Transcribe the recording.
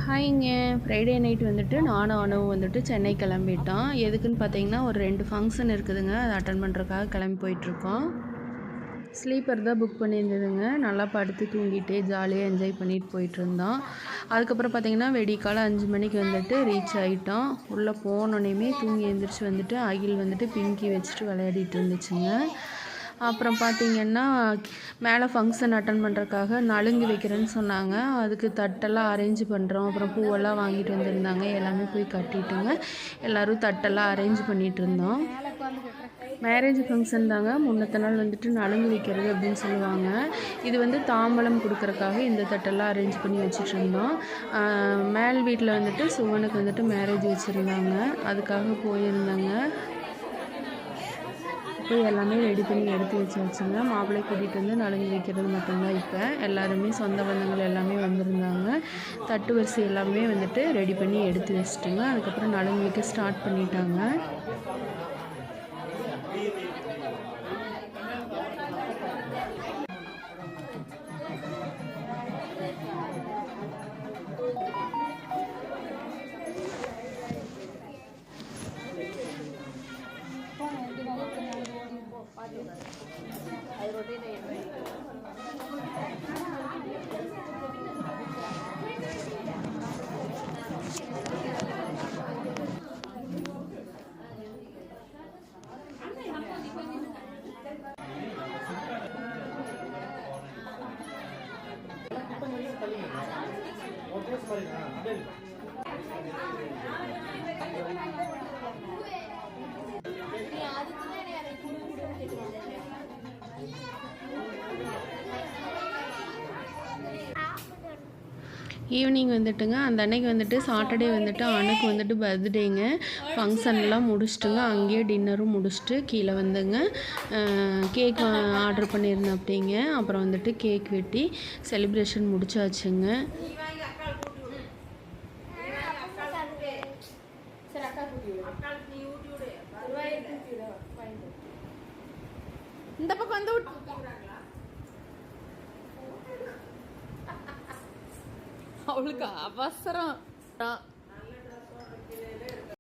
ஹாய்ங்க. Friday night வந்துட்டு நானும் அனுவும் வந்துட்டு சென்னை கிளம்பிட்டோம். எதுக்குன்னு பார்த்தீங்கன்னா, ஒரு 2 ஃபங்க்ஷன் இருக்குதுங்க. அதை அட்டெண்ட் பண்ணுறதுக்காக கிளம்பி போயிட்டுருக்கோம். ஸ்லீப்பர் தான் புக் பண்ணியிருந்ததுங்க. நல்லா படுத்து தூங்கிட்டு ஜாலியாக என்ஜாய் பண்ணிட்டு போயிட்டுருந்தோம். அதுக்கப்புறம் பார்த்தீங்கன்னா, வெடிக்காலை 5 மணிக்கு வந்துட்டு ரீச் ஆகிட்டோம். உள்ளே போனோனையுமே தூங்கி எழுந்திரிச்சு வந்துட்டு அகில் வந்துட்டு பிங்கி வச்சுட்டு விளையாடிட்டு இருந்துச்சுங்க. அப்புறம் பார்த்திங்கன்னா, மேலே ஃபங்க்ஷன் அட்டன் பண்ணுறதுக்காக நலுங்கு வைக்கிறேன்னு சொன்னாங்க. அதுக்கு தட்டெல்லாம் அரேஞ்ச் பண்ணுறோம். அப்புறம் பூவெல்லாம் வாங்கிட்டு வந்திருந்தாங்க. எல்லாமே போய் கட்டிட்டுங்க. எல்லோரும் தட்டெல்லாம் அரேஞ்ச் பண்ணிகிட்டு இருந்தோம். மேரேஜ் ஃபங்க்ஷன் தாங்க. முன்னத்த நாள் வந்துட்டு நலுங்கு வைக்கிறது அப்படின்னு சொல்லுவாங்க. இது வந்து தாம்பலம் கொடுக்குறக்காக இந்த தட்டெல்லாம் அரேஞ்ச் பண்ணி வச்சுட்ருந்தோம். மேல் வீட்டில் வந்துட்டு சுவனுக்கு வந்துட்டு மேரேஜ் வச்சுருந்தாங்க. அதுக்காக போயிருந்தாங்க. போய் எல்லாமே ரெடி பண்ணி எடுத்து வச்சாச்சுங்க. மாப்பிள்ளை கூட்டிகிட்டு வந்து நலுங்கு வைக்கிறது மட்டும்தான். இப்போ எல்லாருமே சொந்த பந்தங்கள் எல்லாமே வந்திருந்தாங்க. தட்டு வரிசை எல்லாமே வந்துட்டு ரெடி பண்ணி எடுத்து வச்சுட்டுங்க. அதுக்கப்புறம் நலுங்கு வைக்க ஸ்டார்ட் பண்ணிட்டாங்க. ஈவினிங் வந்துட்டுங்க, அந்த அன்னைக்கு வந்துட்டு சாட்டர்டே வந்துட்டு அனுக்கு வந்துட்டு பர்த்டேங்க. ஃபங்க்ஷன்லாம் முடிச்சுட்டுங்க, அங்கேயே டின்னரும் முடிச்சுட்டு கீழே வந்துங்க கேக் ஆர்டர் பண்ணியிருந்தேன் அப்படிங்க. அப்புறம் வந்துட்டு கேக் வெட்டி செலிப்ரேஷன் முடிச்சாச்சுங்க. இந்த பக்கம் வந்து அவளுக்கு அவசரம்.